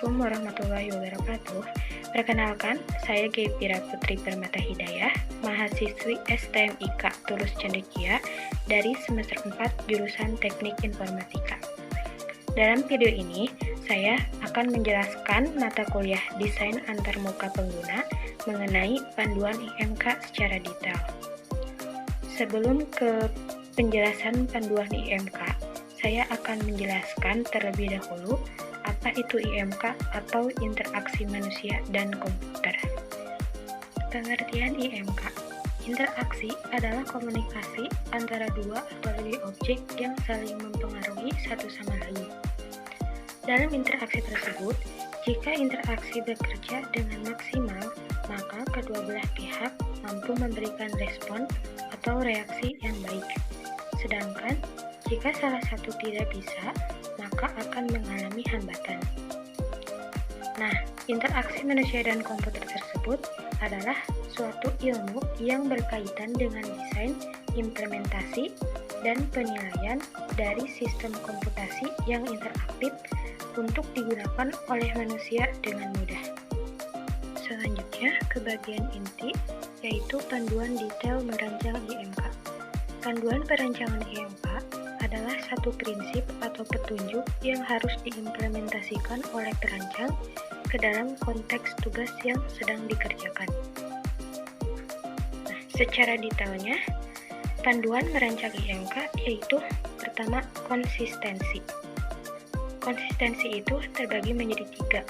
Assalamualaikum warahmatullahi wabarakatuh. Perkenalkan, saya Gevira Putri Permata Hidayah, mahasiswi STMIK Tulus Cendekia dari semester 4 jurusan Teknik Informatika. Dalam video ini, saya akan menjelaskan mata kuliah Desain Antarmuka Pengguna mengenai panduan IMK secara detail. Sebelum ke penjelasan panduan IMK, saya akan menjelaskan terlebih dahulu apa itu IMK atau interaksi manusia dan komputer. Pengertian IMK. Interaksi adalah komunikasi antara dua atau lebih objek yang saling mempengaruhi satu sama lain. Dalam interaksi tersebut, jika interaksi bekerja dengan maksimal, maka kedua belah pihak mampu memberikan respon atau reaksi yang baik. Sedangkan jika salah satu tidak bisa, maka akan mengalami hambatan. Nah, interaksi manusia dan komputer tersebut adalah suatu ilmu yang berkaitan dengan desain, implementasi, dan penilaian dari sistem komputasi yang interaktif untuk digunakan oleh manusia dengan mudah. Selanjutnya, ke bagian inti, yaitu panduan detail merancang IMK. Panduan perancangan IMK adalah satu prinsip atau petunjuk yang harus diimplementasikan oleh perancang ke dalam konteks tugas yang sedang dikerjakan. Nah, secara detailnya, panduan merancang IMK yaitu pertama, konsistensi. Konsistensi itu terbagi menjadi tiga,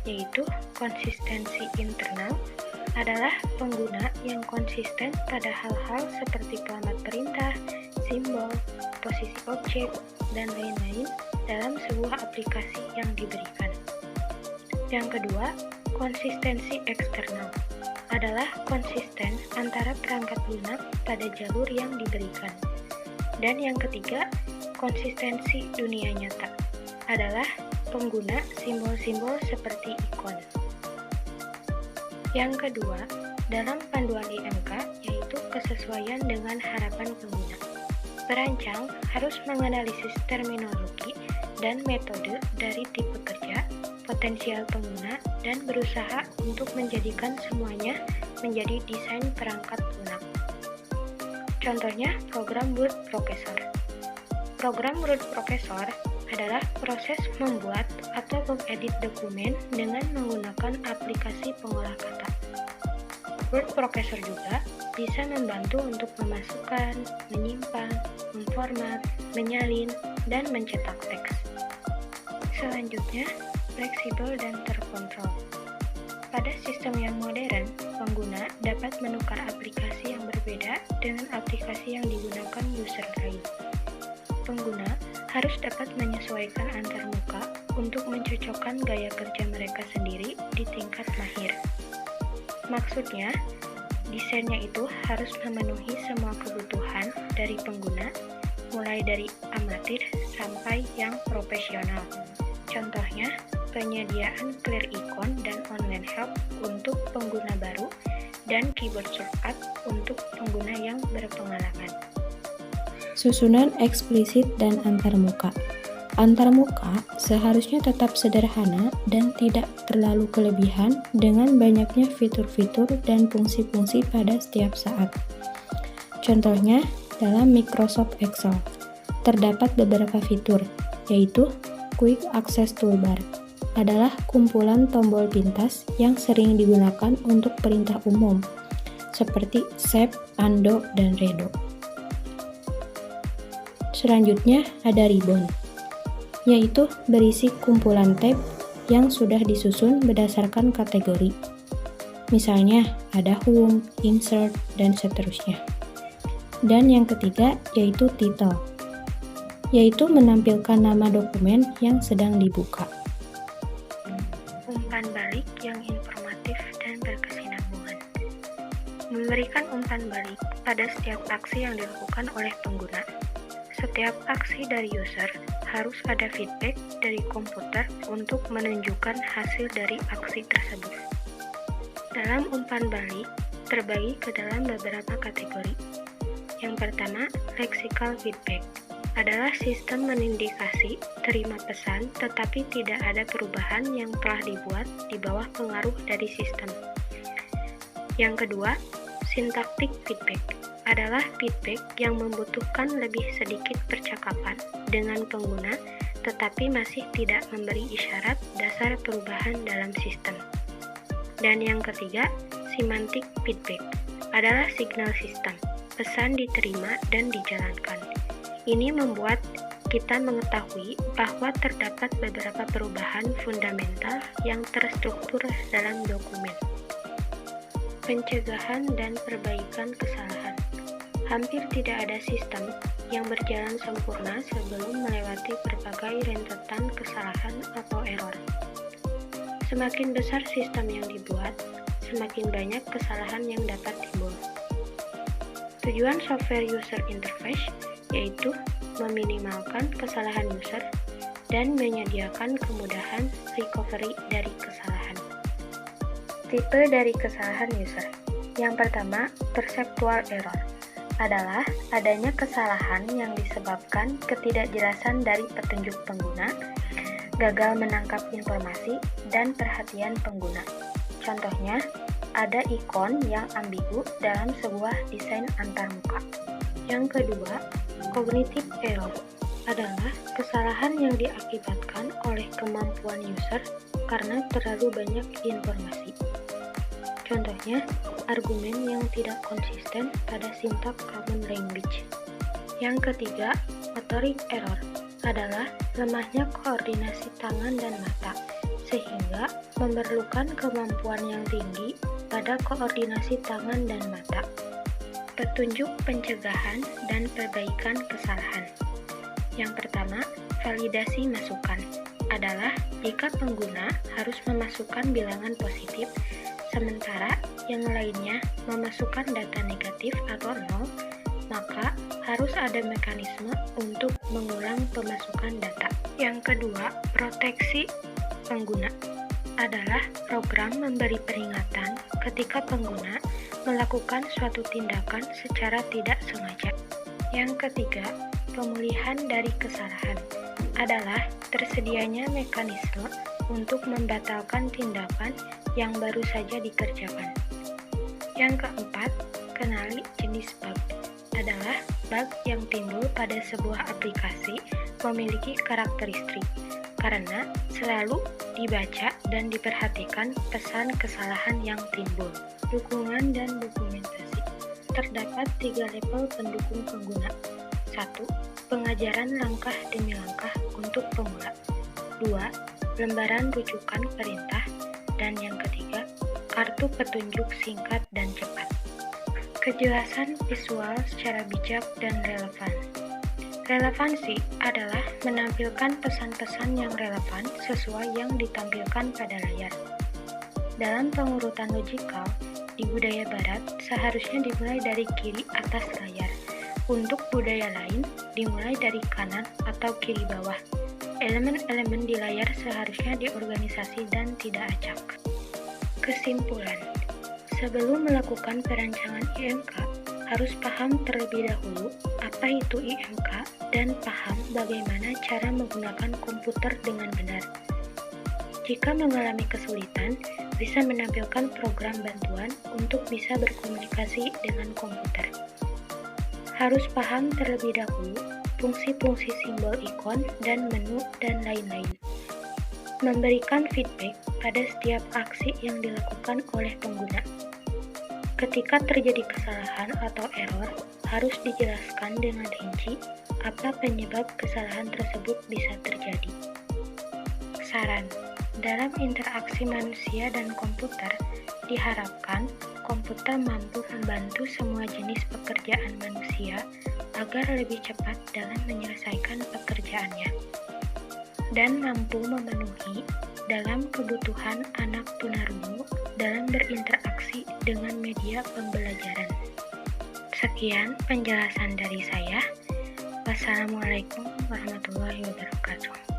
yaitu konsistensi internal adalah pengguna yang konsisten pada hal-hal seperti pelamat perintah, simbol, posisi objek, dan lain-lain dalam sebuah aplikasi yang diberikan. Yang kedua, konsistensi eksternal adalah konsisten antara perangkat lunak pada jalur yang diberikan. Dan yang ketiga, konsistensi dunia nyata adalah pengguna simbol-simbol seperti ikon. Yang kedua, dalam panduan IMK yaitu kesesuaian dengan harapan pengguna. Perancang harus menganalisis terminologi dan metode dari tipe kerja, potensial pengguna, dan berusaha untuk menjadikan semuanya menjadi desain perangkat lunak. Contohnya, program word processor. Program word processor adalah proses membuat atau mengedit dokumen dengan menggunakan aplikasi pengolah kata. Word processor juga bisa membantu untuk memasukkan, menyimpan, memformat, menyalin, dan mencetak teks. Selanjutnya, fleksibel dan terkontrol. Pada sistem yang modern, pengguna dapat menukar aplikasi yang berbeda dengan aplikasi yang digunakan user lain. Pengguna harus dapat menyesuaikan antarmuka untuk mencocokkan gaya kerja mereka sendiri di tingkat mahir. Maksudnya, desainnya itu harus memenuhi semua kebutuhan dari pengguna, mulai dari amatir sampai yang profesional. Contohnya, penyediaan clear icon dan online help untuk pengguna baru, dan keyboard shortcut untuk pengguna yang berpengalaman. Susunan eksplisit dan antarmuka. Antarmuka seharusnya tetap sederhana dan tidak terlalu kelebihan dengan banyaknya fitur-fitur dan fungsi-fungsi pada setiap saat. Contohnya, dalam Microsoft Excel, terdapat beberapa fitur, yaitu Quick Access Toolbar, adalah kumpulan tombol pintas yang sering digunakan untuk perintah umum, seperti Save, Undo, dan Redo. Selanjutnya ada Ribbon, yaitu berisi kumpulan tab yang sudah disusun berdasarkan kategori. Misalnya ada Home, Insert, dan seterusnya. Dan yang ketiga yaitu Title, yaitu menampilkan nama dokumen yang sedang dibuka. Umpan balik yang informatif dan berkesinambungan. Memberikan umpan balik pada setiap aksi yang dilakukan oleh pengguna. Setiap aksi dari user harus ada feedback dari komputer untuk menunjukkan hasil dari aksi tersebut. Dalam umpan balik, terbagi ke dalam beberapa kategori. Yang pertama, lexical feedback adalah sistem menindikasi terima pesan tetapi tidak ada perubahan yang telah dibuat di bawah pengaruh dari sistem. Yang kedua, sintaktik feedback adalah feedback yang membutuhkan lebih sedikit percakapan dengan pengguna tetapi masih tidak memberi isyarat dasar perubahan dalam sistem. Dan yang ketiga, semantic feedback adalah signal sistem, pesan diterima dan dijalankan. Ini membuat kita mengetahui bahwa terdapat beberapa perubahan fundamental yang terstruktur dalam dokumen. Pencegahan dan perbaikan kesalahan. Hampir tidak ada sistem yang berjalan sempurna sebelum melewati berbagai rentetan kesalahan atau error. Semakin besar sistem yang dibuat, semakin banyak kesalahan yang dapat timbul. Tujuan software user interface yaitu meminimalkan kesalahan user dan menyediakan kemudahan recovery dari kesalahan. Tipe dari kesalahan user. Yang pertama, perceptual error adalah adanya kesalahan yang disebabkan ketidakjelasan dari petunjuk pengguna, gagal menangkap informasi, dan perhatian pengguna. Contohnya, ada ikon yang ambigu dalam sebuah desain antarmuka. Yang kedua, cognitive error adalah kesalahan yang diakibatkan oleh kemampuan user karena terlalu banyak informasi. Contohnya, argumen yang tidak konsisten pada sintak common language. Yang ketiga, motoric error adalah lemahnya koordinasi tangan dan mata, sehingga memerlukan kemampuan yang tinggi pada koordinasi tangan dan mata. Petunjuk pencegahan dan perbaikan kesalahan. Yang pertama, validasi masukan adalah jika pengguna harus memasukkan bilangan positif sementara yang lainnya memasukkan data negatif atau nol, maka harus ada mekanisme untuk mengulang pemasukan data. Yang kedua, proteksi pengguna adalah program memberi peringatan ketika pengguna melakukan suatu tindakan secara tidak sengaja. Yang ketiga, pemulihan dari kesalahan adalah tersedianya mekanisme untuk membatalkan tindakan yang baru saja dikerjakan. Yang keempat, kenali jenis bug adalah bug yang timbul pada sebuah aplikasi memiliki karakteristik karena selalu dibaca dan diperhatikan pesan kesalahan yang timbul. Dukungan dan dokumentasi. Terdapat 3 level pendukung pengguna. 1. Pengajaran langkah demi langkah untuk pemula. 2. Lembaran rujukan perintah. Dan yang ketiga, kartu petunjuk singkat dan cepat. Kejelasan visual secara bijak dan relevan. Relevansi adalah menampilkan pesan-pesan yang relevan sesuai yang ditampilkan pada layar. Dalam pengurutan logikal, di budaya barat seharusnya dimulai dari kiri atas layar. Untuk budaya lain, dimulai dari kanan atau kiri bawah. Elemen-elemen di layar seharusnya diorganisasi dan tidak acak. Kesimpulan, sebelum melakukan perancangan IMK, harus paham terlebih dahulu apa itu IMK dan paham bagaimana cara menggunakan komputer dengan benar. Jika mengalami kesulitan, bisa menampilkan program bantuan untuk bisa berkomunikasi dengan komputer. Harus paham terlebih dahulu fungsi-fungsi simbol ikon dan menu dan lain-lain. Memberikan feedback pada setiap aksi yang dilakukan oleh pengguna. Ketika terjadi kesalahan atau error, harus dijelaskan dengan rinci apa penyebab kesalahan tersebut bisa terjadi. Saran, dalam interaksi manusia dan komputer, diharapkan komputer mampu membantu semua jenis pekerjaan manusia agar lebih cepat dalam menyelesaikan pekerjaannya, dan mampu memenuhi dalam kebutuhan anak tunarungu dalam berinteraksi dengan media pembelajaran. Sekian penjelasan dari saya. Wassalamualaikum warahmatullahi wabarakatuh.